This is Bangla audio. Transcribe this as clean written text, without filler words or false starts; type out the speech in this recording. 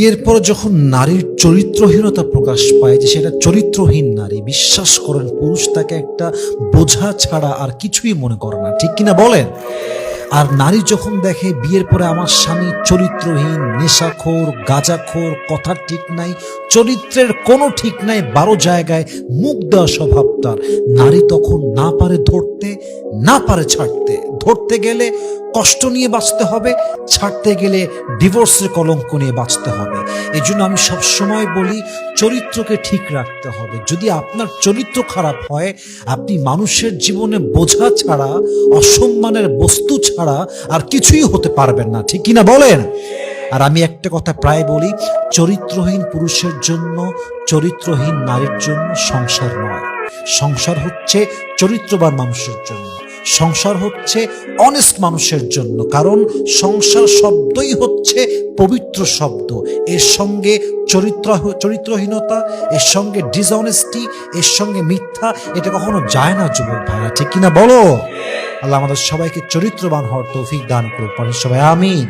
বিয়ের পর যখন নারীর চরিত্রহীনতা প্রকাশ পায়, যে সেটা চরিত্রহীন নারী, বিশ্বাস করেন পুরুষ তাকে একটা বোঝা ছাড়া আর কিছুই মনে করে না, ঠিক কিনা বলেন? আর নারী যখন দেখে বিয়ের পরে আমার স্বামী চরিত্রহীন, নেশাখোর, গাঁজাখোর, কথার ঠিক নাই, চরিত্রের কোনো ঠিক নাই, 12 জায়গায় মুখ দেওয়া স্বভাব তার, নারী তখন না পারে ধরতে, না পারে ছাড়তে। ধরতে গেলে কষ্ট নিয়ে বাঁচতে হবে, ছাড়তে গেলে ডিভোর্সের কলঙ্ক নিয়ে বাঁচতে হবে। এই জন্য আমি সবসময় বলি চরিত্রকে ঠিক রাখতে হবে। যদি আপনার চরিত্র খারাপ হয়, আপনি মানুষের জীবনে বোঝা ছাড়া, অসম্মানের বস্তু ছাড়া আর কিছুই হতে পারবেন না, ঠিক কিনা বলেন? আর আমি একটা কথা প্রায় বলি, চরিত্রহীন পুরুষের জন্য, চরিত্রহীন নারীর জন্য সংসার নয়। সংসার হচ্ছে চরিত্রবান মানুষের জন্য, সংসার হচ্ছে অনেস্ট মানুষের জন্য। কারণ সংসার শব্দই হচ্ছে পবিত্র শব্দ। এর সঙ্গে চরিত্রহীনতা, এর সঙ্গে ডিসঅনেস্টি, এর সঙ্গে মিথ্যা, এটা কখনো যায় না যুবক ভাইরা, ঠিক কিনা বলো? আল্লাহ আমাদের সবাইকে চরিত্রবান হওয়ার তৌফিক দান করুক, সবাই আমিন।